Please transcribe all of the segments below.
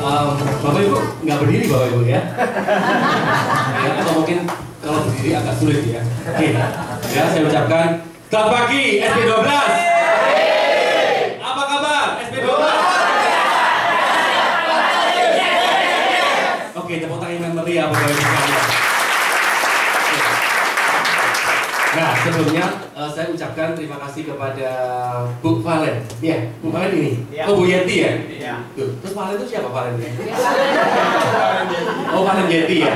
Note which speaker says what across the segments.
Speaker 1: Bapak Ibu nggak berdiri Bapak Ibu ya? Ya, atau mungkin kalau berdiri agak sulit ya. Oke, ya saya ucapkan selamat pagi SP12. Apa kabar SP12? Oke, tepuk tangan yang meriah Bapak Ibu sekalian. Nah, sebelumnya saya ucapkan terima kasih kepada Bu Valen. Ya, Bu Valen ini. Ya. Oh, Bu Yeti ya? Iya. Terus Valen itu siapa Valen? Oh, Valen Yeti ya.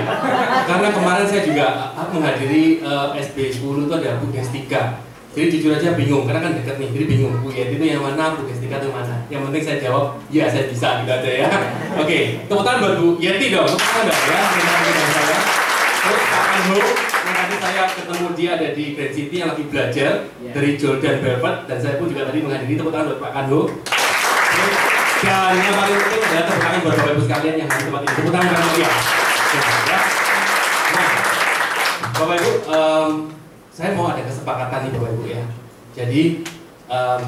Speaker 1: Karena kemarin saya juga menghadiri SB10 itu ada Bu Destika. Jadi jujur aja bingung, karena kan dekat nih, jadi bingung Bu Yeti itu yang mana, Bu Destika itu mana. Yang penting saya jawab, ya saya bisa, gitu aja ya. Oke, tepuk tangan buat Bu Yeti dong, tepuk tangan ya. Terima kasih dari saya. Terus Pak Anho, yang tadi saya ketemu dia ada di Grand City yang lagi belajar dari Jordan Belfort, dan saya pun juga tadi menghadiri. Tepuk tangan buat Pak Anho. Dan yang paling penting adalah tepuk tangan buat Bapak Ibu sekalian yang hadir tempat ini. Tepuk tangan karena dia. Nah, Bapak Ibu, saya mau ada kesepakatan nih Bapak Ibu ya. Jadi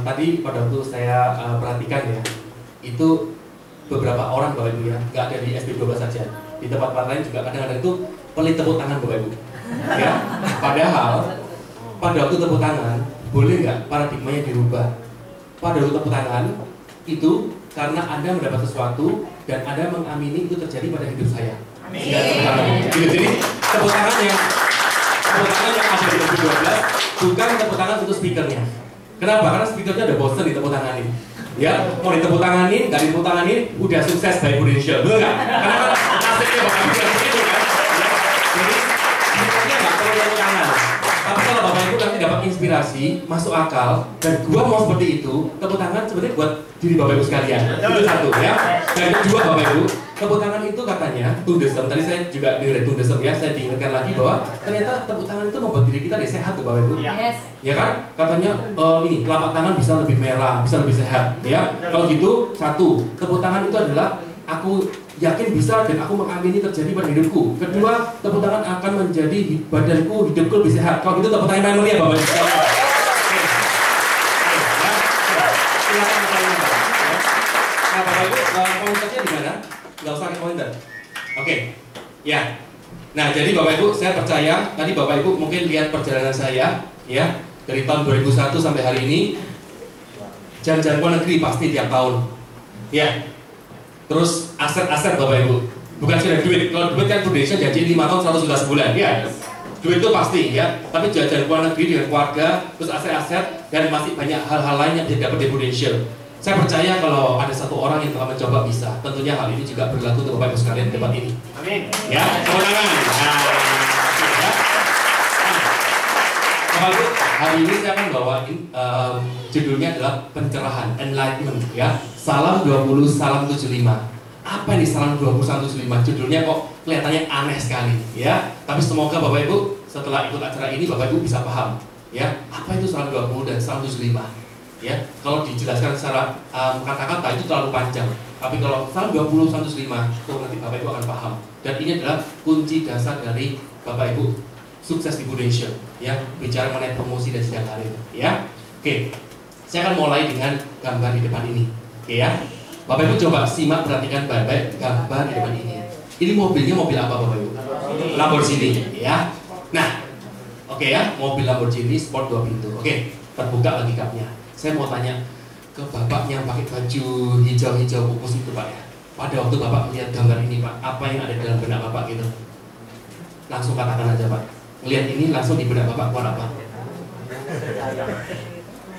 Speaker 1: tadi pada waktu saya perhatikan ya, itu beberapa orang Bapak Ibu ya, nggak ada di SB12 saja, di tempat-tempat lain juga kadang-kadang itu pelit tepuk tangan Bapak Ibu. Ya, padahal pada waktu tepuk tangan boleh nggak paradigmanya dirubah? Pada waktu tepuk tangan itu karena Anda mendapat sesuatu dan Anda mengamini itu terjadi pada hidup saya. Amin. Jadi tepuk tangan yang ada di SB12 bukan tepuk tangan untuk speakernya. Kenapa? Karena speakernya udah bosen ditepuk tanganin. Ya, mau ditepuk tanganin, nggak ditepuk tanganin, udah sukses by Prudential, betul nggak? Karena kan hasilnya bakal begitu kan? Ya. Jadi speakernya nggak perlu tepuk tangan. Tapi kalau Bapak Ibu nanti dapat inspirasi, masuk akal, dan gua mau seperti itu, tepuk tangan sebenarnya buat diri Bapak Ibu sekalian. Itu satu ya. Dan kedua Bapak Ibu, tepuk tangan itu katanya tundesem. Tadi saya juga dengar tundesem ya. Saya diingatkan lagi bahwa ternyata tepuk tangan itu membuat diri kita sehat tuh Bapak Ibu. Yes. Ya kan? Katanya ini telapak tangan bisa lebih merah, bisa lebih sehat. Ya. Kalau gitu satu, tepuk tangan itu adalah aku yakin bisa dan aku mengamini terjadi pada hidupku. Kedua, tepuk tangan akan menjadi badanku, hidupku lebih sehat. Kalau gitu tepuk tangan yang meriah Bapak Ibu. Silakan bertanya. Nah Bapak Ibu, pointernya di mana? Nggak usah pointer. Oke, ya. Nah jadi Bapak Ibu, saya percaya tadi Bapak Ibu mungkin lihat perjalanan saya, ya dari tahun 2001 sampai hari ini, jalan-jalan luar negeri pasti tiap tahun, ya. Terus aset-aset Bapak Ibu, bukan sekedar duit. Kalau duit kan Prudential janji 5 tahun 100 juta sebulan, ya. Duit itu pasti, ya. Tapi jalan-jalan luar negeri dengan keluarga, terus aset-aset dan masih banyak hal-hal lain yang tidak dapat di Prudential. Saya percaya kalau ada satu orang yang telah mencoba bisa. Tentunya hal ini juga berlaku untuk Bapak Ibu sekalian di tempat ini. Amin. Ya, kemenangan. Nah, ya. Bapak Ibu, hari ini saya akan bawain judulnya adalah pencerahan, enlightenment. Ya, salam 20, salam 75. Apa ini salam 20, salam 75? Judulnya kok kelihatannya aneh sekali. Ya, tapi semoga Bapak Ibu setelah ikut acara ini Bapak Ibu bisa paham. Ya, apa itu salam 20 dan salam 75? Ya, kalau dijelaskan secara kata-kata itu terlalu panjang. Tapi kalau salam 20, 105, nanti Bapak Ibu akan paham. Dan ini adalah kunci dasar dari Bapak Ibu sukses di Prudential. Ya, bicara mengenai promosi dan sidang karir. Ya, oke. Saya akan mulai dengan gambar di depan ini. Oke ya. Bapak Ibu coba simak, perhatikan baik-baik gambar di depan ini. Ini mobilnya mobil apa Bapak Ibu? Lamborghini. Ya. Nah, oke ya, mobil Lamborghini sport 2 pintu. Oke, terbuka lagi kapnya. Saya mau tanya ke Bapak yang pakai baju hijau-hijau kukus itu Pak ya. Pada waktu Bapak melihat gambar ini Pak, apa yang ada dalam benak Bapak gitu? Langsung katakan aja Pak. Melihat ini langsung di benak Bapak keluar apa?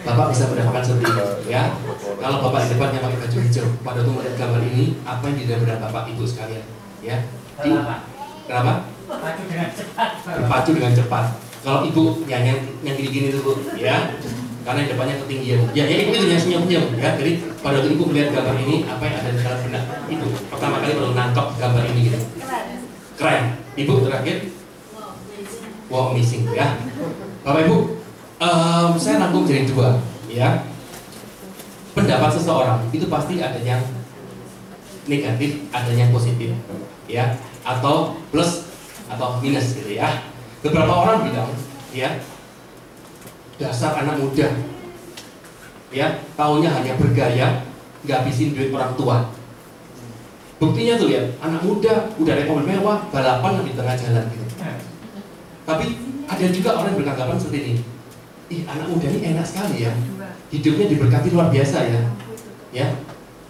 Speaker 1: Bapak bisa mendapatkan seperti itu ya. Kalau Bapak di depan yang pakai baju hijau, pada waktu melihat gambar ini, apa yang di dalam benak Bapak Ibu sekalian? Ya. Kenapa? Berpacu dengan cepat. Kalau Ibu yang gini-gini dulu ya. Karena yang depannya ketinggian. Ya, ibu itu yang senyum-senyum ya. Jadi pada waktu ibu melihat gambar ini, apa yang ada di dalam benak ibu? Pertama kali baru nangkep gambar ini gitu. Keren. Ibu terakhir. Wow, amazing ya. Bapak Ibu, saya rangkum jadi dua ya. Pendapat seseorang itu pasti ada yang negatif, ada yang positif ya. Atau plus atau minus gitu ya. Beberapa orang bilang ya, dasar anak muda ya, taunya hanya bergaya, nggak habisin duit orang tua. Buktinya tuh lihat, anak muda udah naik mobil mewah, balapan di tengah jalan gitu. Tapi ada juga orang yang beranggapan seperti ini. Ih, anak muda ini enak sekali ya. Hidupnya diberkati luar biasa ya. Ya,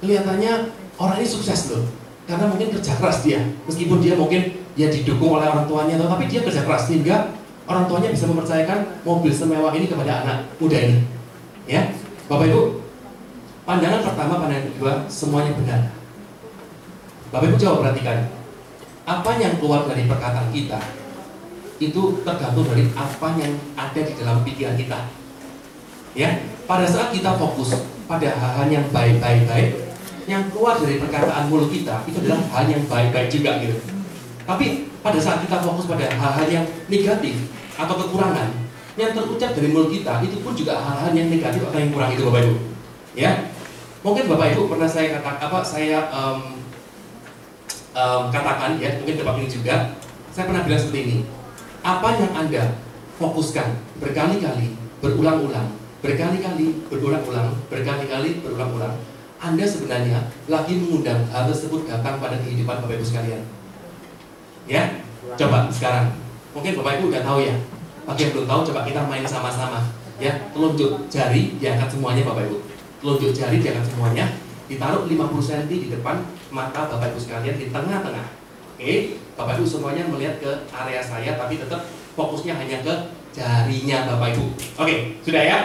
Speaker 1: kelihatannya orang ini sukses loh. Karena mungkin kerja keras dia, meskipun dia mungkin ya didukung oleh orang tuanya, tapi dia kerja keras sehingga orang tuanya bisa mempercayakan mobil semewah ini kepada anak muda ini. Ya, Bapak Ibu, pandangan pertama, pandangan kedua, semuanya benar. Bapak Ibu coba perhatikan, apa yang keluar dari perkataan kita itu tergantung dari apa yang ada di dalam pikiran kita. Ya, pada saat kita fokus pada hal-hal yang baik-baik, yang keluar dari perkataan mulut kita itu adalah hal yang baik-baik juga gitu. Tapi pada saat kita fokus pada hal-hal yang negatif atau kekurangan yang terucap dari mulut kita, itu pun juga hal-hal yang negatif atau yang kurang itu Bapak Ibu. Ya, mungkin Bapak Ibu pernah saya katakan ya, mungkin Bapak ini juga, saya pernah bilang seperti ini. Apa yang Anda fokuskan berkali-kali, berulang-ulang, berkali-kali, berulang-ulang, berkali-kali, berulang-ulang, Anda sebenarnya lagi mengundang hal tersebut datang pada kehidupan Bapak Ibu sekalian. Ya, coba sekarang. Mungkin Bapak Ibu udah tahu ya. Bagi yang belum tahu, coba kita main sama-sama. Ya, telunjuk jari diangkat semuanya Bapak Ibu. Telunjuk jari diangkat semuanya, ditaruh 50 cm di depan mata Bapak Ibu sekalian di tengah-tengah. Oke, Bapak Ibu semuanya melihat ke area saya, tapi tetap fokusnya hanya ke jarinya Bapak Ibu. Oke, sudah ya?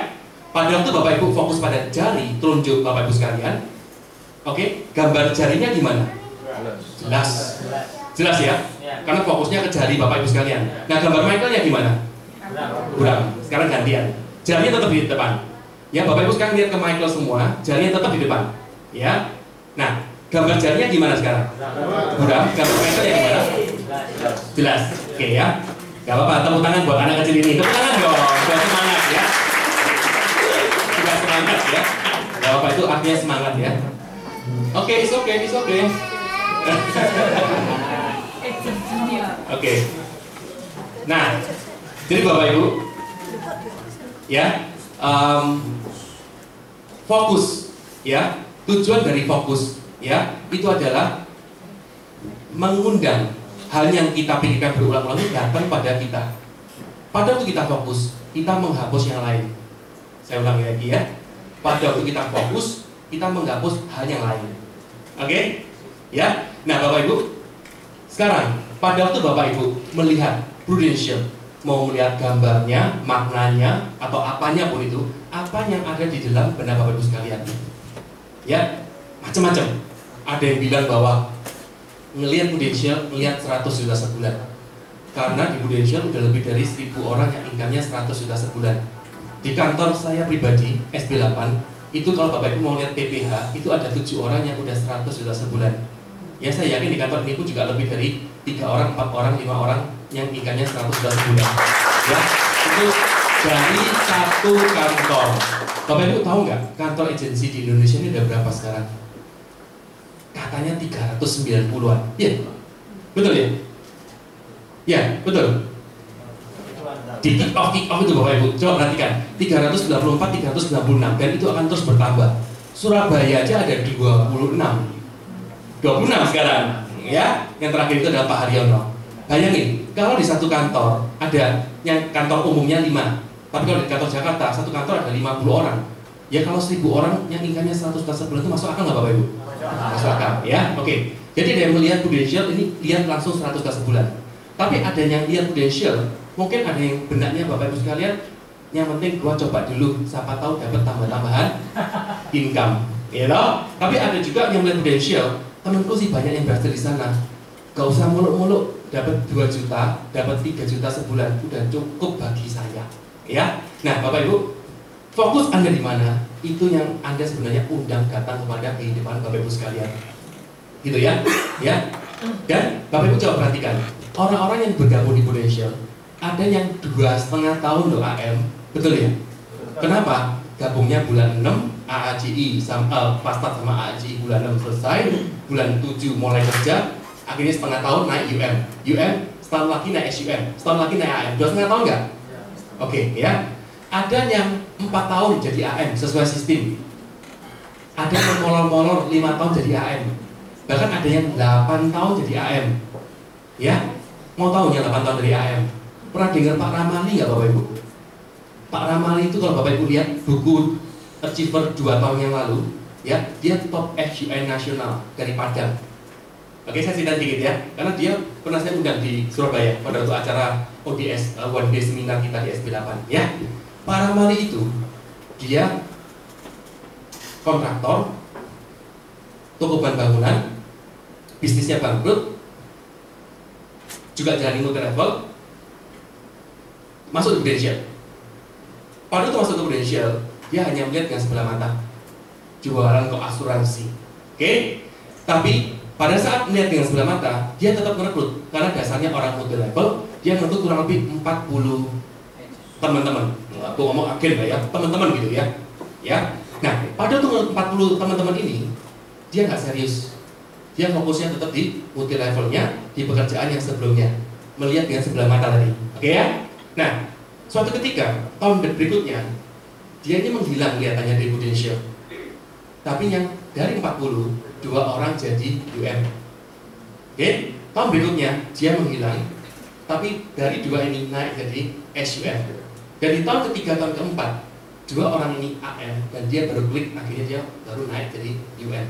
Speaker 1: Pada waktu Bapak Ibu fokus pada jari telunjuk Bapak Ibu sekalian, oke, gambar jarinya gimana? Jelas. Jelas ya? Karena fokusnya ke jari Bapak Ibu sekalian. Nah, gambar Michaelnya gimana? Kurang. Sekarang gantian. Jarinya tetap di depan. Ya, Bapak Ibu sekarang lihat ke Michael semua, jarinya tetap di depan. Ya. Nah, gambar jarinya gimana sekarang? Kurang. Gambar Michaelnya gimana? Jelas. Oke ya. Gak apa-apa, tepuk tangan buat anak kecil ini. Tepuk tangan dong, buat semangat ya. Sudah semangat ya. Gak apa-apa, itu artinya semangat ya. Oke, it's okay, it's okay. Oke. Nah, jadi Bapak Ibu, ya, fokus, ya, tujuan dari fokus, ya, itu adalah mengundang hal yang kita pikirkan berulang-ulang datang pada kita. Pada waktu kita fokus, kita menghapus yang lain. Saya ulangi lagi ya. Pada waktu kita fokus, kita menghapus hal yang lain. Oke? Ya. Nah, Bapak Ibu, sekarang pada waktu Bapak Ibu melihat Prudential, mau melihat gambarnya, maknanya, atau apanya pun itu, apa yang ada di dalam benak Bapak Ibu sekalian? Ya, macam-macam. Ada yang bilang bahwa ngelihat Prudential, ngelihat 100 juta sebulan. Karena di Prudential udah lebih dari 1000 orang yang income-nya 100 juta sebulan. Di kantor saya pribadi, SB8, itu kalau Bapak Ibu mau lihat PPH, itu ada 7 orang yang udah 100 juta sebulan. Ya, saya yakin di kantor ini pun juga lebih dari 3 orang, 4 orang, 5 orang yang income-nya 100 juta sebulan. Ya, itu dari satu kantor. Bapak Ibu tahu nggak, kantor agensi di Indonesia ini ada berapa sekarang? Katanya 390-an. Iya, betul ya? Ya, betul. Di kick-off itu Bapak Ibu, coba perhatikan, 394, 396, dan itu akan terus bertambah. Surabaya aja ada 26 sekarang, ya. Yang terakhir itu adalah Pak Haryono. Bayangin, kalau di satu kantor ada yang kantor umumnya 5, tapi kalau di kantor Jakarta, satu kantor ada 50 orang. Ya kalau 1000 orang yang income-nya 100 juta sebulan itu masuk akal nggak Bapak Ibu? Masuk akal, ya. Oke. Jadi ada yang melihat Prudential ini lihat langsung 100 juta sebulan. Tapi ada yang lihat Prudential, mungkin ada yang benaknya Bapak Ibu sekalian, yang penting gua coba dulu, siapa tahu dapat tambah-tambahan income, ya toh? Tapi ada juga yang melihat Prudential, temanku sih banyak yang berhasil di sana. Gak usah muluk-muluk, dapat 2 juta, dapat 3 juta sebulan, udah cukup bagi saya, ya. Nah, Bapak Ibu, fokus Anda di mana? Itu yang Anda sebenarnya undang datang kepada kehidupan Bapak Ibu sekalian, gitu ya, ya. Dan Bapak Ibu coba perhatikan, orang-orang yang bergabung di Prudential, ada yang 2,5 tahun loh AM, betul ya? Kenapa? Gabungnya bulan 6, AAJI pas sama AAJI bulan 6 selesai, bulan 7 mulai kerja, akhirnya setengah tahun naik UM, setahun lagi naik SUM, setahun lagi naik AM, 2,5 tahun nggak? Oke, ya. Ada yang 4 tahun jadi AM sesuai sistem. Ada yang molor-molor 5 tahun jadi AM. Bahkan ada yang 8 tahun jadi AM. Ya, mau tahu yang 8 tahun dari AM? Pernah dengar Pak Ramali nggak Bapak Ibu? Pak Ramali itu kalau Bapak Ibu lihat buku Achiever 2 tahun yang lalu, ya, dia top FGI nasional dari Padang. Oke, saya cerita dikit ya, karena dia pernah saya undang di Surabaya pada waktu acara ODS One Day Seminar kita di SB8. Ya, Pak Ramali itu dia kontraktor, toko bahan bangunan, bisnisnya bangkrut, juga jalani multi level, masuk ke Prudential. Pada itu masuk ke Prudential, dia hanya melihat dengan sebelah mata, jualan kok asuransi. Oke, tapi pada saat melihat dengan sebelah mata, dia tetap merekrut karena dasarnya orang multi level, dia merekrut kurang lebih 40 teman-teman. Aku ngomong agen lah ya, teman-teman gitu ya. Ya. Nah, pada tuh 40 teman-teman ini, dia nggak serius. Dia fokusnya tetap di multi levelnya, di pekerjaan yang sebelumnya, melihat dengan sebelah mata tadi. Oke ya? Nah, suatu ketika tahun berikutnya, dia ini menghilang kelihatannya dari Prudential. Tapi yang dari 40, 2 orang jadi UM. Oke? Tahun berikutnya dia menghilang, tapi dari 2 ini naik jadi SUM. Dan di tahun ketiga, tahun keempat, 2 orang ini AM dan dia baru klik, akhirnya dia baru naik jadi UM.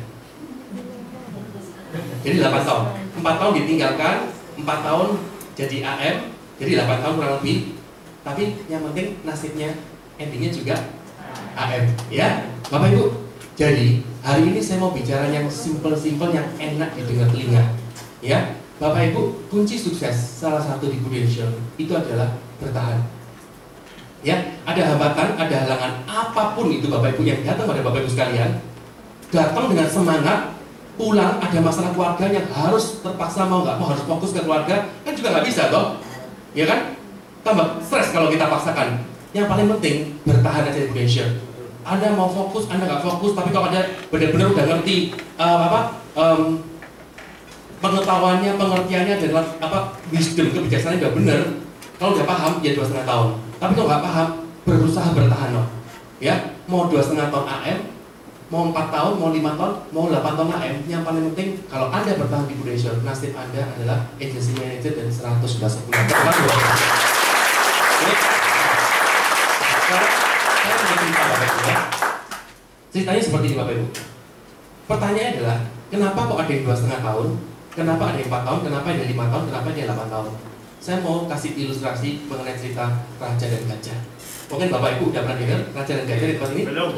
Speaker 1: Jadi 8 tahun. 4 tahun ditinggalkan, 4 tahun jadi AM, jadi 8 tahun kurang lebih. Tapi yang penting nasibnya, endingnya juga AM. Ya, Bapak Ibu. Jadi hari ini saya mau bicara yang simple-simple, yang enak didengar telinga. Ya, Bapak Ibu, kunci sukses salah satu di Prudential itu adalah bertahan. Ya, ada hambatan, ada halangan apapun itu Bapak Ibu yang datang pada Bapak Ibu sekalian, datang dengan semangat, pulang ada masalah keluarga yang harus terpaksa mau nggak mau harus fokus ke keluarga, kan juga nggak bisa toh, ya kan? Tambah stres kalau kita paksakan. Yang paling penting bertahan aja di Prudential. Anda mau fokus, Anda nggak fokus, tapi kalau Anda benar-benar udah ngerti pengetahuannya, pengertiannya adalah wisdom, kebijaksanaannya udah benar. Kalau udah paham, ya 2,5 tahun. Tapi kalau nggak paham, berusaha bertahan loh. Ya, mau 2,5 tahun AM, mau 4 tahun, mau 5 tahun, mau 8 tahun AM. Yang paling penting, kalau Anda bertahan di Prudential, nasib Anda adalah agency manager dan 111 bulan. Ceritanya seperti ini Bapak Ibu. Pertanyaannya adalah, kenapa kok ada yang 2,5 tahun, kenapa ada yang 4 tahun, kenapa ada yang 5 tahun, kenapa ada yang 8 tahun? Saya mau kasih ilustrasi mengenai cerita Raja dan Gajah. Mungkin Bapak Ibu udah pernah dengar Raja dan Gajah di tempat ini? Belum.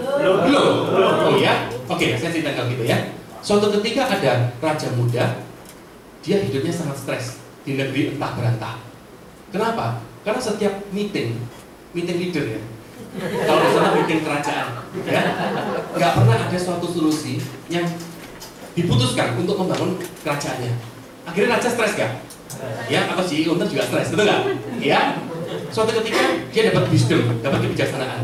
Speaker 1: Oh iya? Oke, saya ceritakan gitu ya. Suatu ketika ada raja muda, dia hidupnya sangat stres di negeri entah berantah. Kenapa? Karena setiap meeting leader ya, kalau misalnya meeting kerajaan, ya, nggak pernah ada suatu solusi yang diputuskan untuk membangun kerajaannya. Akhirnya raja stres gak? Ya, atau CEO juga stres, betul nggak? Ya. Suatu ketika dia dapat wisdom, dapat kebijaksanaan.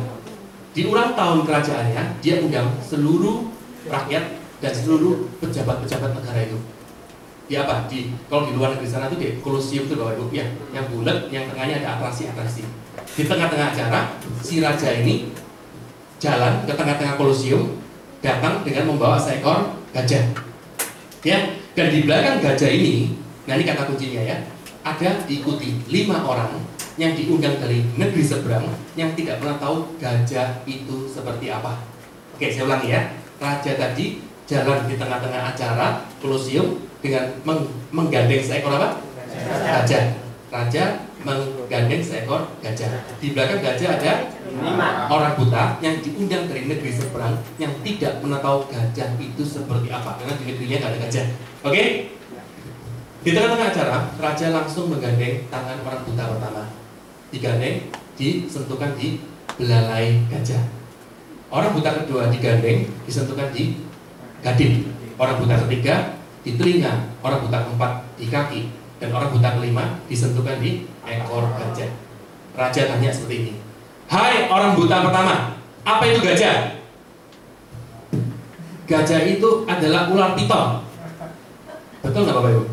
Speaker 1: Di ulang tahun kerajaannya, dia undang seluruh rakyat dan seluruh pejabat-pejabat negara itu. Di apa? Kalau di luar negeri sana itu di Colosseum itu Bapak Ibu, ya, yang bulat, yang tengahnya ada atraksi-atraksi. Di tengah-tengah acara, si raja ini jalan ke tengah-tengah Colosseum, datang dengan membawa seekor gajah. Ya, dan di belakang gajah ini, nah ini kata kuncinya ya, ada diikuti 5 orang yang diundang dari negeri seberang yang tidak pernah tahu gajah itu seperti apa. Oke, saya ulangi ya. Raja tadi jalan di tengah-tengah acara Colosseum dengan menggandeng seekor apa? Gajah. Raja menggandeng seekor gajah. Di belakang gajah ada 5 orang buta yang diundang dari negeri seberang yang tidak pernah tahu gajah itu seperti apa karena di negerinya nggak ada gajah. Oke? Di tengah-tengah acara, raja langsung menggandeng tangan orang buta pertama. Digandeng, disentuhkan di belalai gajah. Orang buta kedua digandeng, disentuhkan di gading. Orang buta ketiga di telinga, orang buta keempat di kaki, dan orang buta kelima disentuhkan di ekor gajah. Raja tanya seperti ini, "Hai orang buta pertama, apa itu gajah?" Gajah itu adalah ular piton. Betul nggak Bapak Ibu?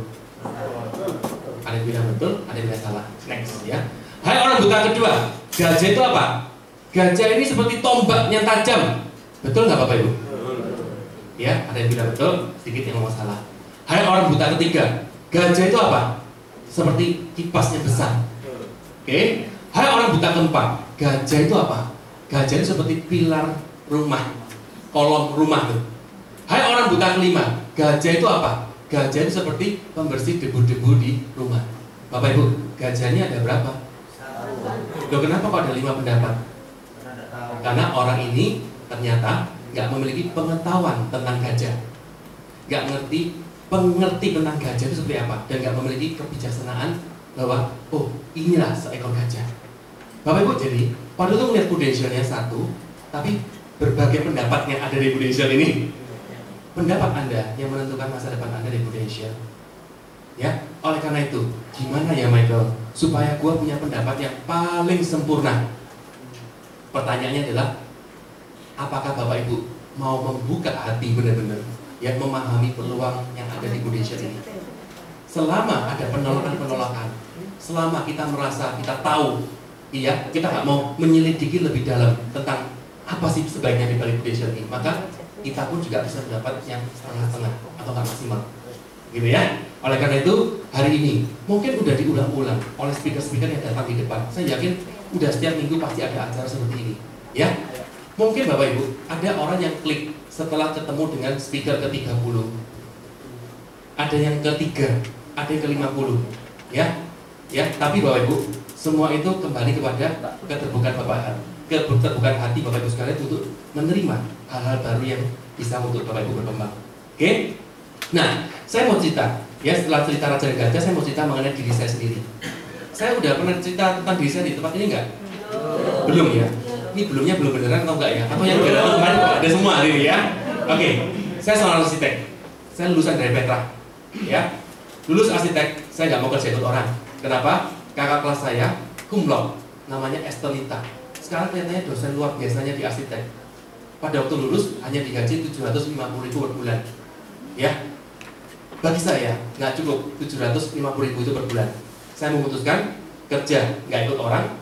Speaker 1: Ada yang bilang betul, ada yang bilang salah. Next ya. Hai orang buta kedua, gajah itu apa? Gajah ini seperti tombak yang tajam. Betul nggak Bapak Ibu? Ya, ada yang bilang betul, sedikit yang ngomong salah. Hai orang buta ketiga, gajah itu apa? Seperti kipasnya besar. Oke. Hai orang buta keempat, gajah itu apa? Gajah itu seperti pilar rumah, kolom rumah tuh. Hai orang buta kelima, gajah itu apa? Gajah itu seperti pembersih debu-debu di rumah. Bapak Ibu, gajahnya ada berapa? Loh, kenapa kok ada 5 pendapat? Karena orang ini ternyata nggak memiliki pengetahuan tentang gajah, nggak pengerti tentang gajah itu seperti apa, dan nggak memiliki kebijaksanaan bahwa oh inilah seekor gajah. Bapak Ibu, jadi pada itu melihat Prudentialnya satu, tapi berbagai pendapat yang ada di Prudential ini, pendapat Anda yang menentukan masa depan Anda di Prudential. Ya, oleh karena itu, gimana ya Michael supaya gua punya pendapat yang paling sempurna? Pertanyaannya adalah, apakah Bapak Ibu mau membuka hati benar-benar, ya, memahami peluang yang ada di Prudential ini? Selama ada penolakan-penolakan, selama kita merasa kita tahu, iya, kita nggak mau menyelidiki lebih dalam tentang apa sih sebaiknya di balik Prudential ini, maka kita pun juga bisa mendapat yang setengah-setengah atau nggak maksimal, gitu ya. Oleh karena itu, hari ini mungkin udah diulang-ulang oleh speaker-speaker yang datang di depan. Saya yakin udah setiap minggu pasti ada acara seperti ini, ya. Mungkin Bapak Ibu, ada orang yang klik setelah ketemu dengan speaker ke-30, ada yang ketiga, ada yang ke-50, ya. Ya, tapi Bapak Ibu, semua itu kembali kepada keterbukaan keterbukaan hati Bapak Ibu sekalian untuk menerima hal-hal baru yang bisa untuk Bapak Ibu berkembang. Oke? Nah, saya mau cerita, ya, setelah cerita Raja dan Gajah, saya mau cerita mengenai diri saya sendiri. Saya udah pernah cerita tentang diri saya di tempat ini enggak? Belum ya? Ini belumnya belum beneran atau enggak ya? Atau yang beneran kemarin ada semua hari ini ya? Oke, saya seorang arsitek. Saya lulusan dari Petra, ya. Lulus arsitek, saya nggak mau kerja ikut orang. Kenapa? Kakak kelas saya, cum laude, namanya Estelita. Sekarang kelihatannya dosen luar biasanya di arsitek. Pada waktu lulus hanya digaji 750.000 per bulan, ya. Bagi saya nggak cukup 750.000 itu per bulan. Saya memutuskan kerja nggak ikut orang,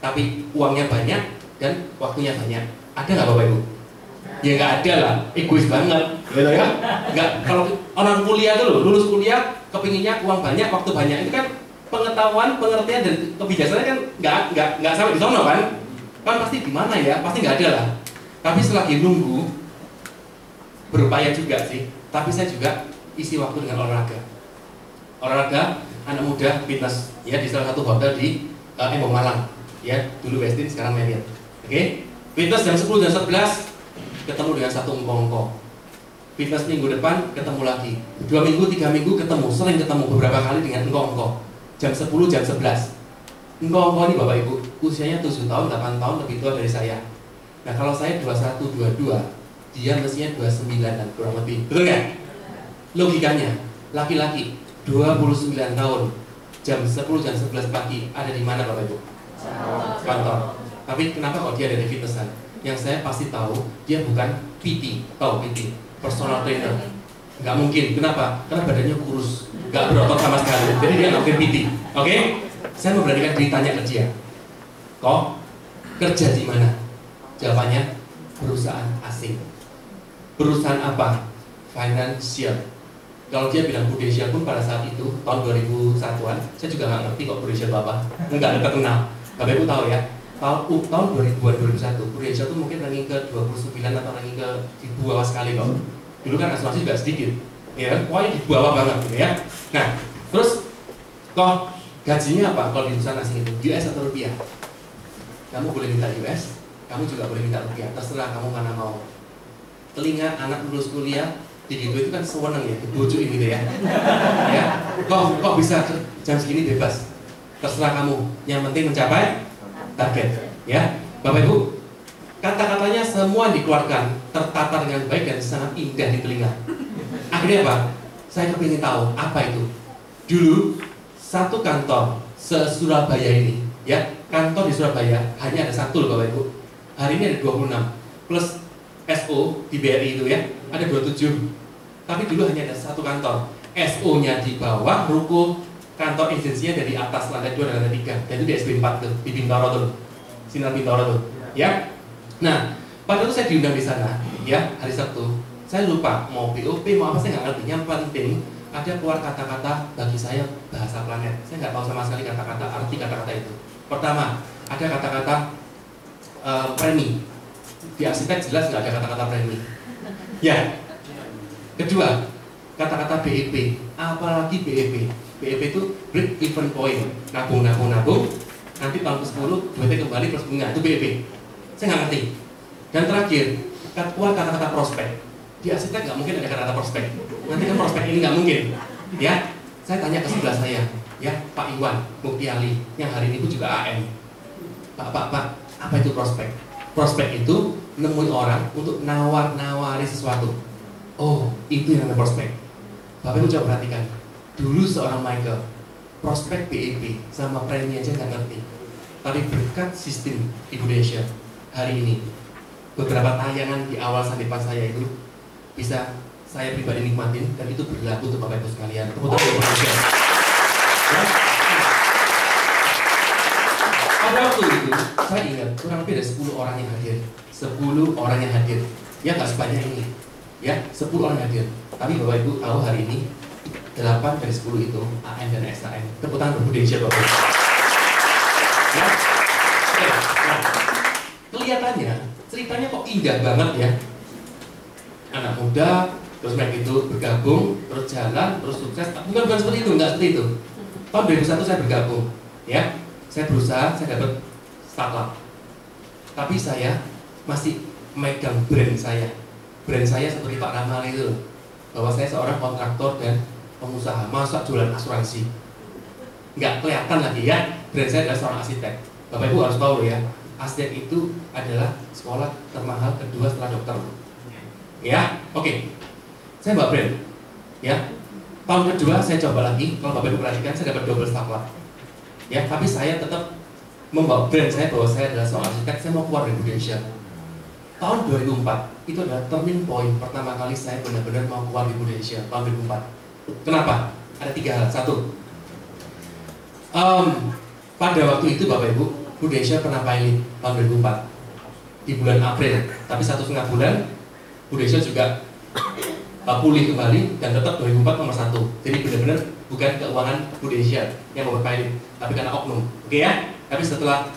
Speaker 1: tapi uangnya banyak dan waktunya banyak. Ada nggak Bapak Ibu? Ya nggak ada lah, egois banget, gitu ya. Nggak, kalau orang kuliah tuh lulus kuliah, kepinginnya uang banyak, waktu banyak, itu kan pengetahuan, pengertian dan kebijaksanaan kan nggak sampai di sana kan? Kan pasti di mana ya? Pasti nggak ada lah. Tapi selagi nunggu, berupaya juga sih. Tapi saya juga isi waktu dengan olahraga, anak muda, fitness, ya, di salah satu hotel di Embong Malang, ya, dulu Westin, sekarang Marriott. Oke, fitness jam 10 jam 11 ketemu dengan satu engkong-engkong. Fitness minggu depan ketemu lagi, 2 minggu 3 minggu ketemu, sering ketemu beberapa kali dengan engkong-engkong. Jam 10 jam 11. Engkong-engkong ini Bapak Ibu usianya 7 tahun 8 tahun lebih tua dari saya. Nah, kalau saya 21 22, dia mestinya 29 dan kurang lebih, betul nggak? Logikanya, laki-laki 29 tahun, jam 10 jam 11 pagi ada di mana Bapak Ibu? Kantor. Tapi kenapa kok dia ada di fitnessan? Yang saya pasti tahu, dia bukan PT, tahu PT, personal trainer. Nggak mungkin, kenapa? Karena badannya kurus, nggak berotot sama sekali. Jadi dia nggak mungkin PT. Oke? Saya memberanikan ditanya ke dia, kok kerja di mana? Jawabannya, perusahaan asing. Perusahaan apa? Financial. Kalau dia bilang Prudential pun pada saat itu, tahun 2001-an, saya juga nggak ngerti kok Prudential apa. Nggak ada terkenal. Bapak Ibu tahu ya, tahun 2001, Prudential itu mungkin ranking ke 29 atau ranking ke di bawah sekali kok. Dulu kan asuransi juga sedikit, ya, pokoknya di bawah banget gitu ya. Nah, terus kok gajinya apa kalau di perusahaan asing itu? US atau rupiah? Kamu boleh minta US, kamu juga boleh minta rupiah, terserah kamu mana mau. Telinga anak lulus kuliah di gitu itu kan sewenang ya, dibujukin gitu ya. Ya, kok bisa jam segini bebas? Terserah kamu, yang penting mencapai target, ya. Bapak Ibu, kata-katanya semua dikeluarkan, tertata dengan baik dan sangat indah di telinga. Akhirnya apa? Saya kepingin tahu apa itu. Dulu satu kantor se-Surabaya ini, ya, kantor di Surabaya hanya ada satu loh Bapak Ibu. Hari ini ada 26 plus SO di BRI itu ya, ada 27. Tapi dulu hanya ada satu kantor. SO-nya di bawah, ruko kantor agensinya dari atas lantai 2 dan lantai 3. Dan itu di SB 4 tuh, di Bintaro tuh. Sinar Bintaro tuh, ya. Nah, pada itu saya diundang di sana, ya, hari Sabtu. Saya lupa mau BOP mau apa, saya nggak ngerti. Yang penting ada keluar kata-kata bagi saya bahasa planet. Saya nggak tahu sama sekali kata-kata, arti kata-kata itu. Pertama, ada kata-kata premi. Di arsitek jelas nggak ada kata-kata premi. Ya. Kedua, kata-kata BEP. Apalagi BEP. BEP itu break even point. Nabung. Nanti tahun ke-10 duitnya kembali plus bunga. Itu BEP. Saya nggak ngerti. Dan terakhir, keluar kata-kata prospek. Di arsitek nggak mungkin ada kata-kata prospek. Nanti kan prospek ini nggak mungkin. Ya, saya tanya ke sebelah saya, ya Pak Iwan Muktiali, yang hari ini itu juga AM. Pak, apa itu prospek? Prospek itu nemuin orang untuk nawari sesuatu. Oh, itu yang namanya prospek. Bapak Ibu coba perhatikan. Dulu seorang Michael, prospek BEP sama premi aja nggak ngerti. Tapi berkat sistem Ibu Desya hari ini, beberapa tayangan di awal sanipan saya itu bisa saya pribadi nikmatin, dan itu berlaku untuk Bapak Ibu sekalian. Tepuk tangan buat Desya. Pada waktu itu, saya ingat kurang lebih ada 10 orang yang hadir. 10 orang yang hadir. Ya nggak sebanyak ini. Ya, 10 orang yang hadir. Tapi Bapak Ibu tahu hari ini 8 dari 10 itu AM dan SAM. Tepuk tangan buat Desya Bapak Ibu. Ya. Oke. Nah, kelihatannya ceritanya kok indah banget ya. Anak muda, terus kayak gitu bergabung, terus jalan, terus sukses. Bukan seperti itu, enggak seperti itu. Tahun 2001 saya bergabung, ya. Saya berusaha, saya dapat startup. Tapi saya masih megang brand saya. Brand saya seperti Pak Ramal itu, bahwa saya seorang kontraktor dan pengusaha. Masa jualan asuransi? Nggak kelihatan lagi ya. Brand saya adalah seorang arsitek. Bapak Ibu harus tahu ya, arsitek itu adalah sekolah termahal kedua setelah dokter. Ya, oke. Saya bawa brand. Ya. Tahun kedua saya coba lagi. Kalau Bapak Ibu perhatikan, saya dapat double startup. Ya, tapi saya tetap membawa brand saya bahwa saya adalah seorang arsitek. Saya mau keluar dari Indonesia. Tahun 2004 itu adalah turning point pertama kali saya benar-benar mau keluar dari Indonesia. Tahun 2004. Kenapa? Ada 3 hal. 1. Pada waktu itu Bapak Ibu, Indonesia pernah pilot tahun 2004 di bulan April. Tapi 1,5 bulan Indonesia juga pulih kembali dan tetap 2004 nomor 1. Jadi benar-benar bukan keuangan Indonesia yang membuat pilot, tapi karena oknum. Oke ya? Tapi setelah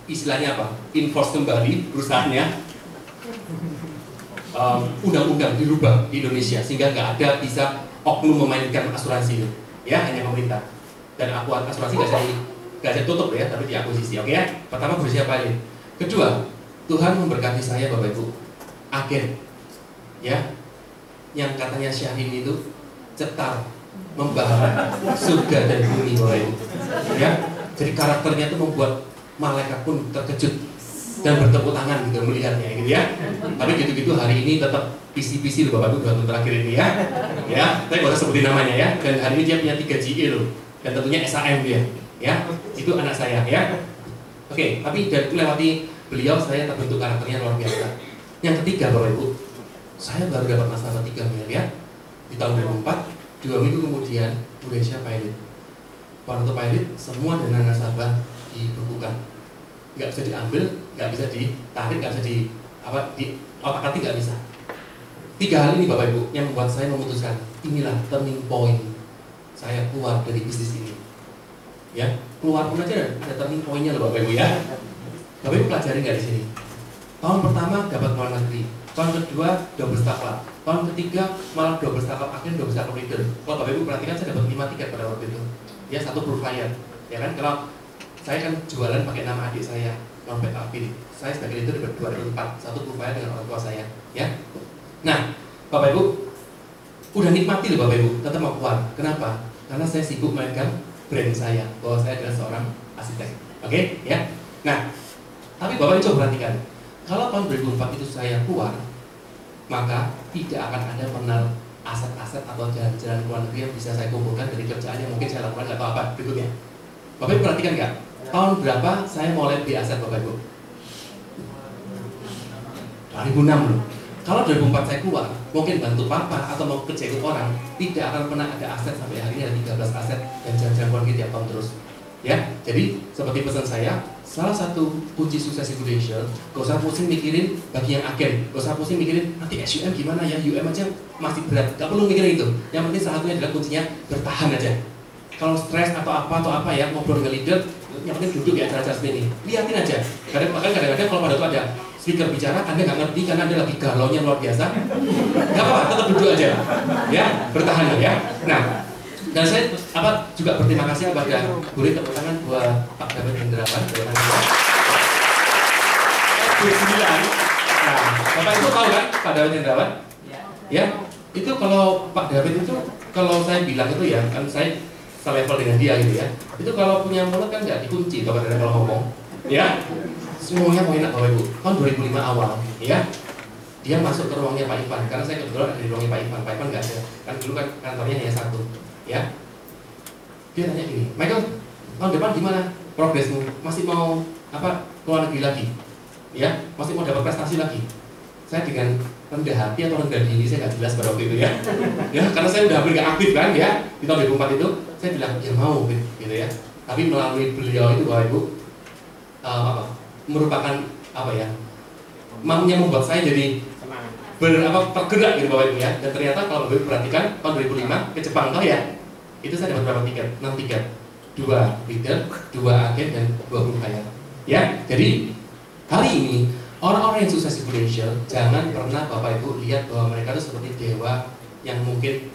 Speaker 1: istilahnya apa? Enforce kembali perusahaannya, undang-undang dirubah di Indonesia sehingga nggak ada bisa oknum memainkan asuransi itu. Ya, hanya pemerintah. Dan asuransi nggak saya tutup ya, tapi diakuisisi. Oke ya? Pertama Indonesia pilot. Kedua, Tuhan memberkati saya Bapak Ibu, agen, ya, yang katanya Syahrini itu cetar, membahas surga dan bumi Bapak Ibu, ya. Jadi karakternya itu membuat malaikat pun terkejut dan bertepuk tangan gitu melihatnya, gitu ya. Tapi gitu-gitu hari ini tetap PC loh Bapak Ibu, 2 tahun terakhir ini ya, ya. Tapi nggak usah sebutin namanya ya. Dan hari ini dia punya 3 GE loh, dan tentunya SAM dia, ya. Itu anak saya, ya. Oke, tapi dari itu lewati beliau saya terbentuk karakternya luar biasa. Yang ketiga Bapak Ibu, saya baru dapat nasabah 3 miliar di tahun 2004. 2 minggu kemudian Indonesia pilot. Waktu pilot semua dana nasabah dibekukan, nggak bisa diambil, nggak bisa ditarik, nggak bisa di otak-atik, nggak bisa. 3 hal ini Bapak Ibu yang membuat saya memutuskan inilah turning point saya keluar dari bisnis ini. Ya, keluar pun aja ada turning pointnya loh Bapak Ibu ya. Bapak Ibu pelajari nggak di sini? Tahun pertama dapat luar negeri, tahun kedua double startup, tahun ketiga malah double startup akhirnya double startup leader. Kalau Bapak Ibu perhatikan saya dapat 5 tiket pada waktu itu. Ya, 1 per klien. Ya kan, kalau saya kan jualan pakai nama adik saya, Norbert Alvin. Saya sebagai leader dapat 2 dari 4, 1 per klien dengan orang tua saya. Ya. Nah, Bapak Ibu udah nikmati loh Bapak Ibu, tetap mau keluar. Kenapa? Karena saya sibuk mainkan brand saya bahwa saya adalah seorang arsitek. Oke, ya. Nah, tapi Bapak Ibu coba perhatikan, kalau tahun 2004 itu saya keluar, maka tidak akan ada penal aset-aset atau jalan-jalan luar negeri yang bisa saya kumpulkan dari kerjaan yang mungkin saya lakukan nggak tahu apa berikutnya. Bapak Ibu perhatikan nggak? Tahun berapa saya mulai beli aset Bapak Ibu? 2006 loh. Kalau 2004 saya keluar, mungkin bantu papa atau mau kerja ikut orang, tidak akan pernah ada aset sampai hari ini ada 13 aset dan jalan-jalan luar negeri tiap tahun terus. Ya, jadi seperti pesan saya, salah satu kunci sukses di Prudential, gak usah pusing mikirin bagi yang agen, gak usah pusing mikirin nanti SUM gimana ya, UM aja masih berat, gak perlu mikirin itu. Yang penting salah satunya adalah kuncinya bertahan aja. Kalau stres atau apa ya, ngobrol dengan leader, yang penting duduk ya acara-acara seperti ini, liatin aja. Kadang-kadang kalau pada itu ada speaker bicara, Anda nggak ngerti karena Anda lagi galaunya luar biasa, nggak apa-apa, tetap duduk aja, ya, bertahan ya. Nah, dan saya juga berterima kasih kepada boleh tepuk tangan buat Pak David Hendrawan. Nah, Bapak itu tahu kan Pak David Hendrawan? Ya, itu kalau Pak David itu kalau saya bilang itu ya, kan saya selevel dengan dia gitu ya. Itu kalau punya mulut kan nggak dikunci Bapak David kalau ngomong, ya. Semuanya mau enak Bapak Ibu. Tahun 2005 awal, ya. Dia masuk ke ruangnya Pak Ivan, karena saya kebetulan ada di ruangnya Pak Ivan. Pak Ivan nggak ada, kan dulu kan kantornya hanya satu. Ya, dia tanya gini, Michael, tahun depan gimana progresmu? Masih mau keluar negeri lagi? Ya, masih mau dapat prestasi lagi? Saya dengan rendah hati atau rendah diri, saya nggak jelas pada waktu itu ya. Ya, karena saya udah hampir nggak aktif kan ya di tahun 2004 itu, saya bilang ya mau gitu ya. Tapi melalui beliau itu Bapak Ibu merupakan yang membuat saya jadi tergerak gitu Bapak Ibu ya. Dan ternyata kalau Bapak Ibu perhatikan tahun 2005 ke Jepang ya, itu saya dapat berapa tiket? 6 tiket, 2 leader, 2 agen dan 2 guru kaya. Ya, jadi hari ini orang-orang yang sukses di Prudential, jangan pernah Bapak Ibu lihat bahwa mereka itu seperti dewa yang mungkin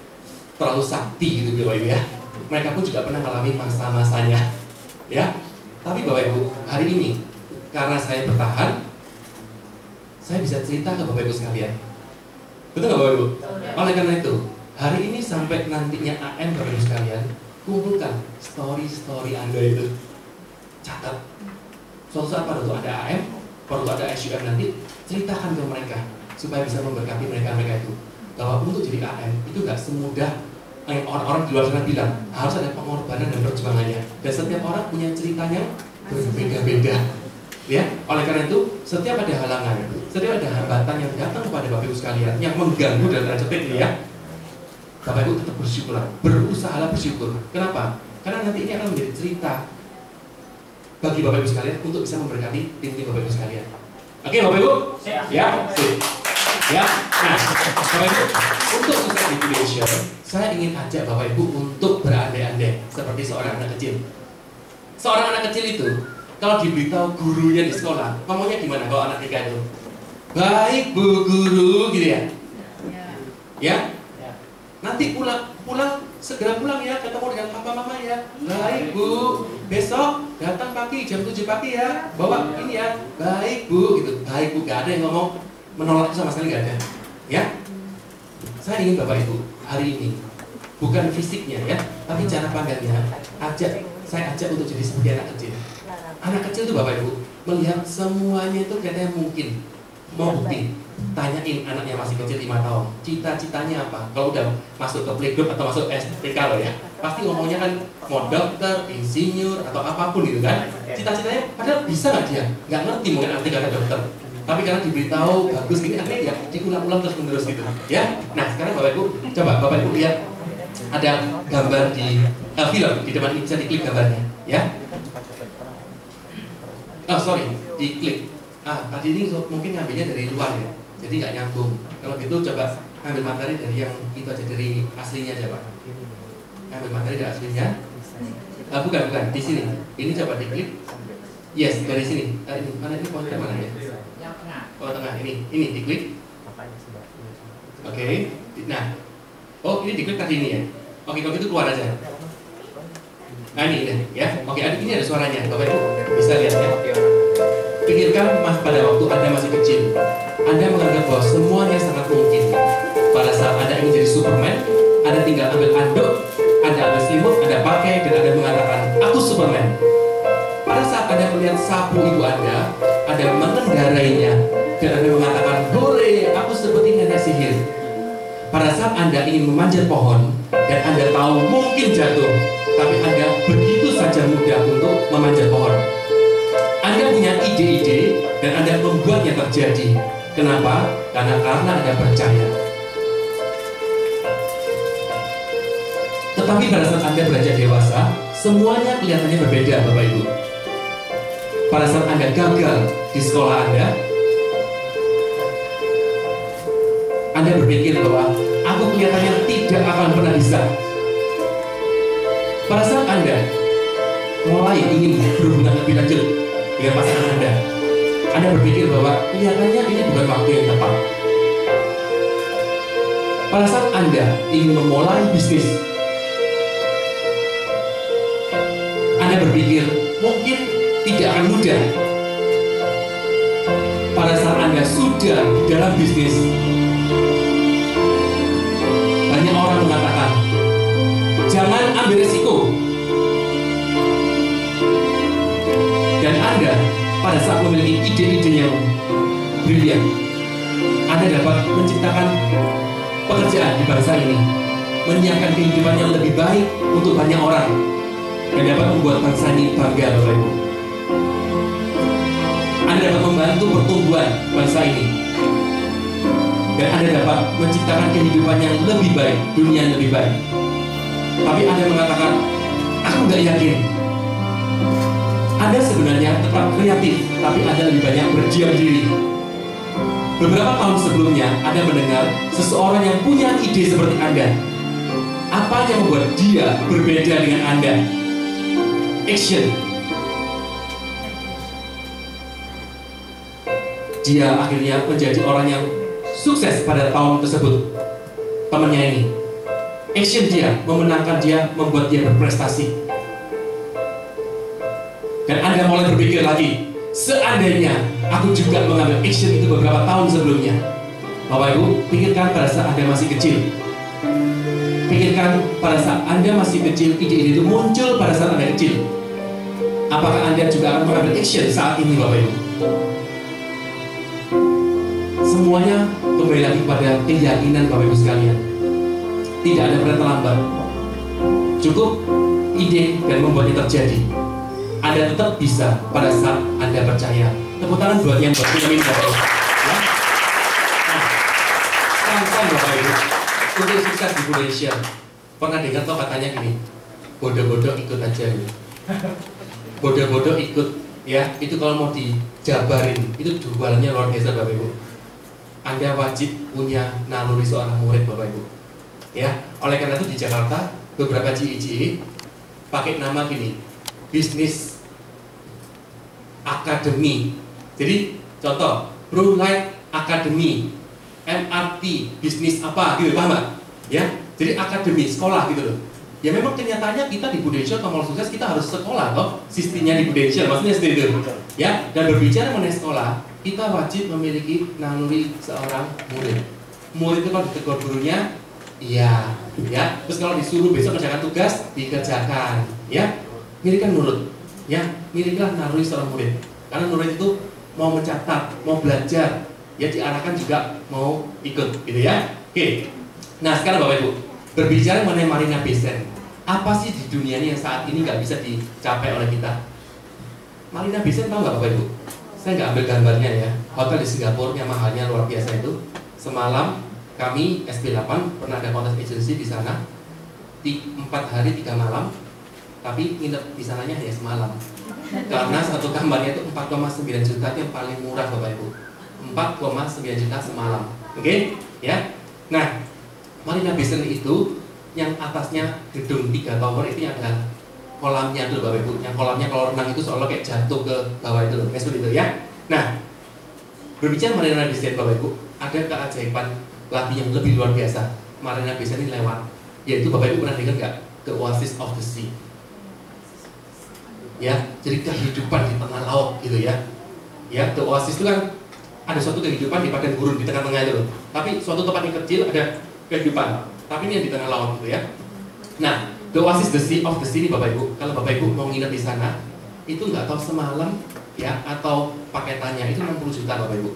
Speaker 1: terlalu sakti gitu Bapak Ibu ya. Mereka pun juga pernah mengalami masa-masanya, ya. Tapi Bapak Ibu hari ini karena saya bertahan, saya bisa cerita ke Bapak Ibu sekalian. Betul nggak Bapak Ibu? Oleh karena itu, hari ini sampai nantinya AM Bapak Ibu sekalian, kumpulkan story-story Anda itu. Catat. Suatu saat pada waktu ada AM, pada waktu ada SUM nanti, ceritakan ke mereka supaya bisa memberkati mereka itu. Bahwa untuk jadi AM itu nggak semudah yang orang-orang di luar sana bilang, harus ada pengorbanan dan perjuangannya. Dan setiap orang punya ceritanya berbeda-beda. Ya, oleh karena itu setiap ada halangan, setiap ada hambatan yang datang kepada Bapak Ibu sekalian yang mengganggu dan terjepit ya, Bapak Ibu tetap bersyukurlah, berusahalah bersyukur. Kenapa? Karena nanti ini akan menjadi cerita bagi Bapak Ibu sekalian untuk bisa memberkati tim-tim Bapak Ibu sekalian. Oke Bapak Ibu? Ya, ya. Nah, Bapak Ibu, untuk sukses di Prudential, saya ingin ajak Bapak Ibu untuk berandai-andai seperti seorang anak kecil. Seorang anak kecil itu kalau diberitahu gurunya di sekolah, ngomongnya gimana kalau anak TK itu? Baik Bu Guru, gitu ya? Ya? Nanti pulang segera pulang ya, ketemu dengan papa mama ya. Baik Bu, besok datang pagi jam 7 pagi ya, bawa ini ya. Baik Bu, gitu. Baik Bu, gak ada yang ngomong menolak sama sekali, gak ada. Ya? Saya ingin Bapak Ibu hari ini bukan fisiknya ya, tapi cara pandangnya saya ajak untuk jadi seperti anak kecil. Anak kecil itu Bapak Ibu melihat semuanya itu katanya mungkin. Mau bukti, tanyain anaknya masih kecil 5 tahun, cita-citanya apa? Kalau udah masuk ke playgroup atau masuk STK loh ya, pasti ngomongnya kan mau dokter, insinyur atau apapun gitu kan. Cita-citanya padahal bisa nggak dia? Nggak ngerti mungkin arti kata dokter. Tapi karena diberitahu bagus gini, akhirnya ya diulang-ulang terus menerus gitu. Ya, nah sekarang Bapak Ibu coba Bapak Ibu lihat ada gambar di film di depan ini, bisa diklik gambarnya, ya. Diklik. Tadi ini mungkin ngambilnya dari luar ya, jadi nggak nyambung. Kalau gitu coba ambil materi dari yang itu aja, dari aslinya aja Pak. Ambil materi dari aslinya. Bukan, di sini. Ini coba diklik. Yes, dari sini. Ini mana, ini pointer mana ya? Oh tengah, ini diklik. Oke. Nah, ini diklik tadi ini ya. Oke, kalau gitu keluar aja. Nah ini ya. Oke, ini ada suaranya. Bapak Ibu bisa lihat ya. Pikirkan pada waktu Anda masih kecil, Anda menganggap bahwa semuanya sangat mungkin. Pada saat Anda ingin jadi Superman, Anda tinggal ambil anduk, Anda ambil selimut, Anda pakai, dan Anda mengatakan, aku Superman. Pada saat Anda melihat sapu ibu Anda mengendarainya, dan Anda mengatakan, hore, aku seperti nenek sihir. Pada saat Anda ingin memanjat pohon, dan Anda tahu mungkin jatuh, tapi Anda begitu saja mudah untuk memanjat pohon. Anda punya ide-ide dan Anda membuatnya terjadi. Kenapa? Karena Anda percaya. Tetapi pada saat Anda beranjak dewasa, semuanya kelihatannya berbeda Bapak Ibu. pada saat Anda gagal di sekolah Anda berpikir bahwa aku kelihatannya tidak akan pernah bisa. Pada saat Anda mulai ingin berhubungan lebih lanjut dengan pasangan Anda berpikir bahwa kelihatannya ini bukan waktu yang tepat. Pada saat Anda ingin memulai bisnis, Anda berpikir mungkin tidak akan mudah. Pada saat Anda sudah di dalam bisnis, banyak orang mengatakan, jangan ambil resiko. Dan Anda pada saat memiliki ide-ide yang brilian, Anda dapat menciptakan pekerjaan di bangsa ini, menyiapkan kehidupan yang lebih baik untuk banyak orang, dan dapat membuat bangsa ini bangga, Bapak Ibu. Anda dapat membantu pertumbuhan bangsa ini, dan Anda dapat menciptakan kehidupan yang lebih baik, dunia yang lebih baik. Tapi Anda mengatakan, aku nggak yakin. Anda sebenarnya tetap kreatif, tapi Anda lebih banyak berdiam diri. Beberapa tahun sebelumnya, Anda mendengar seseorang yang punya ide seperti Anda. Apa yang membuat dia berbeda dengan Anda? Action. Dia akhirnya menjadi orang yang sukses pada tahun tersebut. Temannya ini, action dia, memenangkan dia, membuat dia berprestasi. Dan Anda mulai berpikir lagi, seandainya aku juga mengambil action itu beberapa tahun sebelumnya. Bapak Ibu, pikirkan pada saat Anda masih kecil. Pikirkan pada saat Anda masih kecil, ide-ide itu muncul pada saat Anda kecil. Apakah Anda juga akan mengambil action saat ini, Bapak Ibu? Semuanya kembali lagi pada keyakinan Bapak Ibu sekalian. Tidak ada pernah terlambat. Cukup ide dan membuatnya terjadi. Anda tetap bisa pada saat Anda percaya. Tepuk tangan buat yang berpikir, Bapak Ibu. Ya? Nah, sekarang Bapak Ibu, untuk sukses di Indonesia, pernah dengar toh katanya gini, bodoh-bodoh ikut aja gitu. Bodoh-bodoh ikut, ya. Itu kalau mau dijabarin, itu jualannya luar biasa, Bapak Ibu. Anda wajib punya naluri seorang murid, Bapak Ibu. Ya, oleh karena itu di Jakarta beberapa GE pakai nama gini, Business Academy. Jadi contoh, Blue Light Academy, MRT, bisnis apa gitu, paham nggak? Ya, jadi akademi, sekolah gitu loh. Ya memang kenyataannya kita di Prudential atau mau sukses kita harus sekolah toh, sistemnya di Prudential, maksudnya seperti itu. Ya, dan berbicara mengenai sekolah, kita wajib memiliki naluri seorang murid. Murid itu kalau ditegur gurunya, iya, ya. Terus kalau disuruh besok kerjakan tugas, dikerjakan, ya. Milikan nurut, ya, milikilah naluri seorang murid. Karena murid itu mau mencatat, mau belajar, ya diarahkan juga mau ikut, gitu ya. Oke. Nah sekarang Bapak Ibu, berbicara mengenai Marina Bay Sands, apa sih di dunia ini yang saat ini nggak bisa dicapai oleh kita? Marina Bay Sands tahu nggak Bapak Ibu? Saya nggak ambil gambarnya ya. Hotel di Singapura yang mahalnya luar biasa itu. Semalam kami SP8 pernah ada kontes agency di sana, 4 hari 3 malam. Tapi nginep di sananya hanya semalam. Karena satu kamarnya itu 4,9 juta, itu yang paling murah Bapak Ibu. 4,9 juta semalam. Oke? Ya. Nah, Marina Bay Sands itu yang atasnya gedung 3 tower itu yang ada kolamnya dulu Bapak Ibu. Yang kolamnya kalau renang itu seolah kayak jatuh ke bawah itu loh. Kayak seperti itu ya. Nah, berbicara Marina Bay Sands Bapak Ibu, ada keajaiban lagi yang lebih luar biasa. Marina Bay Sands ini lewat. Yaitu Bapak Ibu pernah dengar nggak? The Oasis of the Sea. Ya, jadi kehidupan di tengah laut gitu ya. Ya, the oasis itu kan ada suatu kehidupan di padang gurun di tengah-tengah itu. Tapi suatu tempat yang kecil ada kehidupan. Tapi ini yang di tengah laut gitu ya. Nah, the oasis the sea of the sea ini Bapak Ibu, kalau Bapak Ibu mau nginep di sana, itu nggak tahu semalam ya atau paketannya itu 60 juta Bapak Ibu.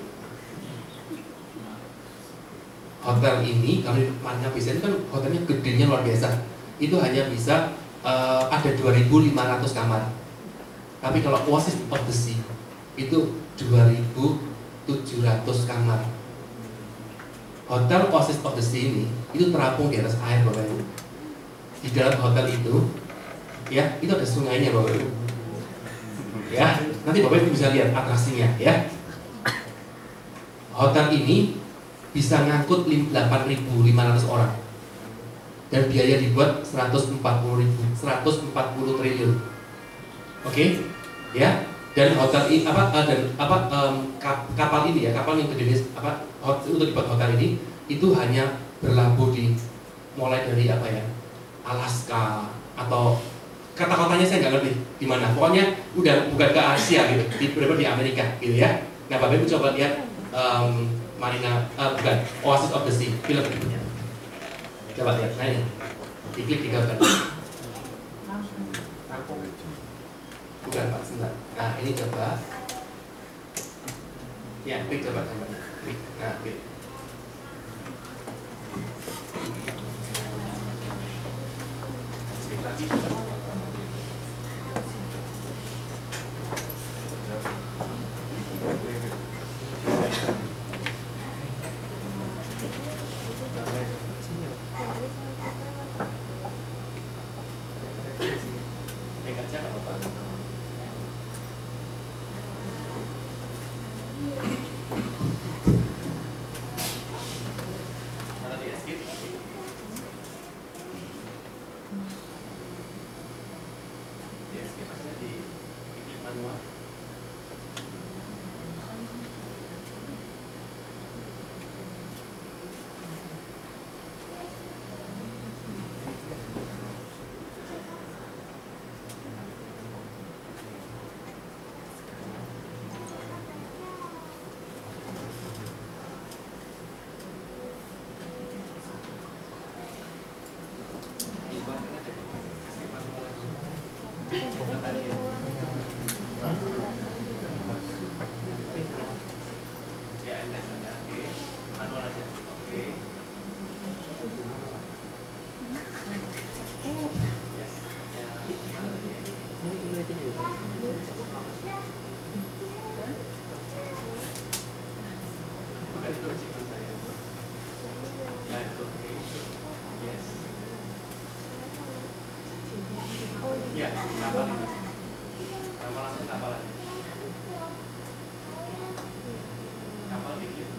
Speaker 1: Hotel ini kalau di Marina Bay Sands kan hotelnya gedenya luar biasa. Itu hanya bisa ada 2.500 kamar. Tapi kalau Oasis of the Sea itu 2.700 kamar. Hotel Oasis of the Sea ini itu terapung di atas air Bapak Ibu. Di dalam hotel itu, ya itu ada sungainya Bapak Ibu. Ya, nanti Bapak Ibu bisa lihat atraksinya ya. Hotel ini bisa ngangkut 8.500 orang dan biaya dibuat 140 triliun. Oke, ya. Dan hotel ini kapal ini ya, kapal yang gede untuk dibuat hotel ini itu hanya berlabuh di mulai dari Alaska atau kota-kotanya saya nggak ngerti di mana. Pokoknya udah bukan ke Asia gitu, di Amerika gitu ya. Nah, Bapak Ibu coba lihat Oasis of the Sea, film berikutnya. Coba lihat, nah ini diklik 3 kali. Bukan Pak, sebentar. Nah ini coba. Ya, klik coba gambarnya. Klik. Nah, klik. Klik lagi. Ya, kapal ini. Kapal langsung kapal lagi. Kapal dikit.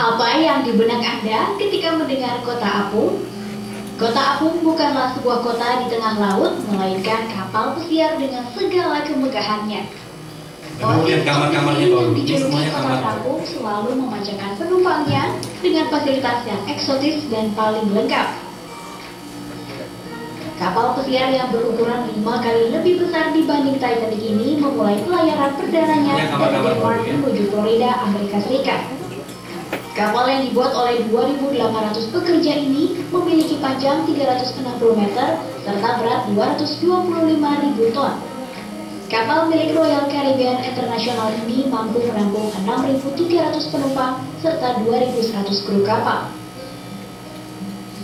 Speaker 2: Apa yang di benak Anda ketika mendengar kota apung? Kota apung bukanlah sebuah kota di tengah laut, melainkan kapal pesiar dengan segala kemegahannya.
Speaker 1: Kemudian kamar-kamarnya
Speaker 2: yang dijuluki kota terapung selalu memanjakan penumpangnya dengan fasilitas yang eksotis dan paling lengkap. Kapal pesiar yang berukuran 5 kali lebih besar dibanding Titanic ini memulai pelayaran perdananya dari Denmark menuju Florida, Amerika Serikat. Kapal yang dibuat oleh 2.800 pekerja ini memiliki panjang 360 meter serta berat 225.000 ton. Kapal milik Royal Caribbean International ini mampu menampung 6.300 penumpang serta 2.100 kru kapal.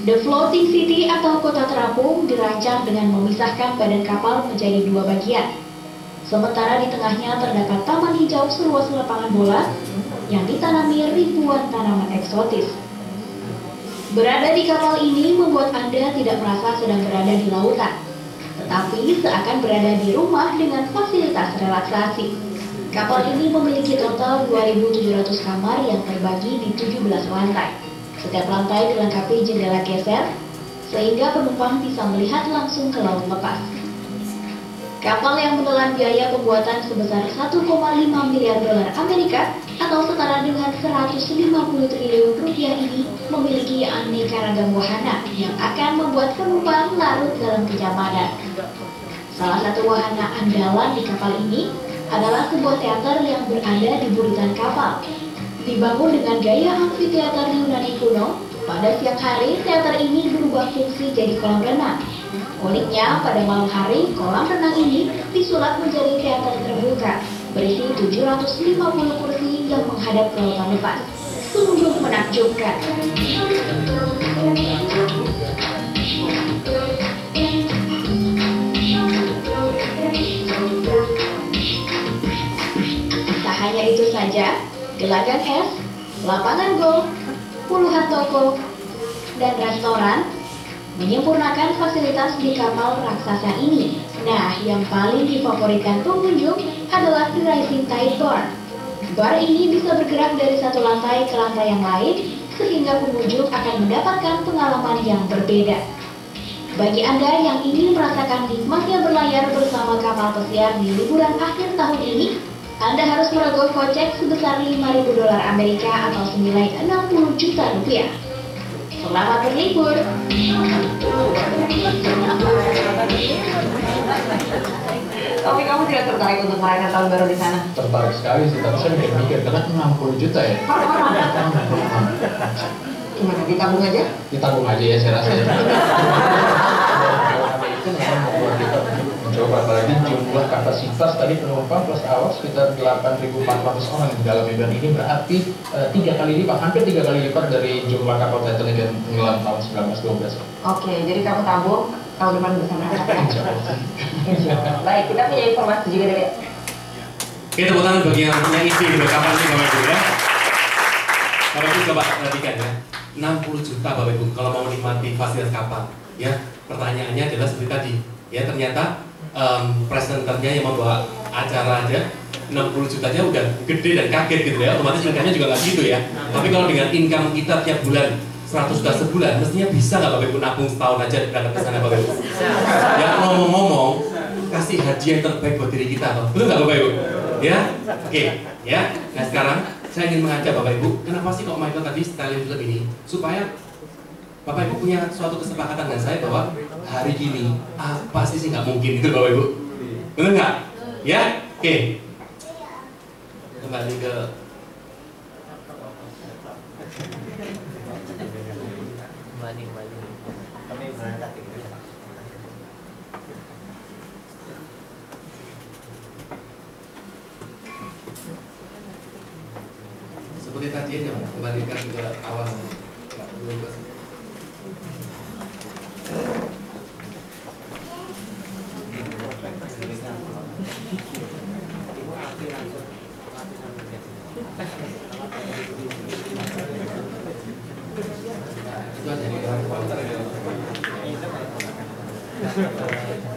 Speaker 2: The Floating City atau kota terapung dirancang dengan memisahkan badan kapal menjadi 2 bagian. Sementara di tengahnya terdapat taman hijau seluas lapangan bola yang ditanami ribuan tanaman eksotis. Berada di kapal ini membuat Anda tidak merasa sedang berada di lautan, tetapi seakan berada di rumah dengan fasilitas relaksasi. Kapal ini memiliki total 2.700 kamar yang terbagi di 17 lantai. Setiap lantai dilengkapi jendela geser, sehingga penumpang bisa melihat langsung ke laut lepas. Kapal yang menelan biaya pembuatan sebesar 1,5 miliar dolar Amerika atau setara dengan 150 triliun rupiah ini memiliki aneka ragam wahana yang akan membuat penumpang larut dalam kenyamanan. Salah satu wahana andalan di kapal ini adalah sebuah teater yang berada di buritan kapal. Dibangun dengan gaya amfiteater Yunani kuno, pada siang hari teater ini berubah fungsi jadi kolam renang. Uniknya, pada malam hari, kolam renang ini disulap menjadi teater terbuka, berisi 750 kursi yang menghadap ke lautan lepas. sungguh menakjubkan. Tak hanya itu saja, gelagang es, lapangan golf, puluhan toko, dan restoran menyempurnakan fasilitas di kapal raksasa ini. Nah, yang paling difavoritkan pengunjung adalah The Rising Tide Bar. Bar ini bisa bergerak dari satu lantai ke lantai yang lain, sehingga pengunjung akan mendapatkan pengalaman yang berbeda. Bagi Anda yang ingin merasakan nikmatnya berlayar bersama kapal pesiar di liburan akhir tahun ini, Anda harus merogoh kocek sebesar $5.000 Amerika atau senilai 60 juta rupiah. Selamat berlibur.
Speaker 3: Tapi kamu tidak tertarik untuk merayakan tahun baru di sana?
Speaker 4: Tertarik sekali sih, tapi saya kayak mikir karena 60 juta ya.
Speaker 3: Gimana, ditabung aja?
Speaker 4: Ditabung aja ya saya rasa. Itu memang membuat kita mencoba, apalagi jumlah kapasitas tadi penumpang plus awak sekitar 8.400 orang di dalam event ini, berarti 3 kali lipat, hampir 3 kali lipat dari jumlah kapal Titanic yang tenggelam tahun 1912.
Speaker 3: Oke, jadi kamu tabung tahun depan bisa berangkat ya? Insya Allah. Baik, kita punya informasi juga dari.
Speaker 1: Oke, tepuk tangan bagi yang punya ide di kapal ini Bapak Ibu ya. Bapak Ibu coba perhatikan ya, 60 juta Bapak Ibu kalau mau menikmati fasilitas kapal ya. Pertanyaannya adalah seperti tadi ya, ternyata presenternya yang membawa acara aja 60 jutanya udah gede dan kaget gitu ya, otomatis income-nya juga nggak gitu ya. Tapi kalau dengan income kita tiap bulan 100 juta sebulan, mestinya bisa nggak Bapak Ibu nabung setahun aja berangkat ke sana Bapak Ibu? Ya ngomong-ngomong, kasih hadiah yang terbaik buat diri kita, toh. Betul nggak Bapak Ibu? Ya, oke, ya. Nah sekarang saya ingin mengajak Bapak Ibu, kenapa sih kok Michael tadi styling film ini? Supaya Bapak Ibu punya suatu kesepakatan dengan saya bahwa hari ini apa sih nggak mungkin itu Bapak Ibu? Betul nggak? Ya, oke. Kembali ke
Speaker 5: kami berangkat
Speaker 1: seperti tadi aja, kembalikan ke awal. Itu aja.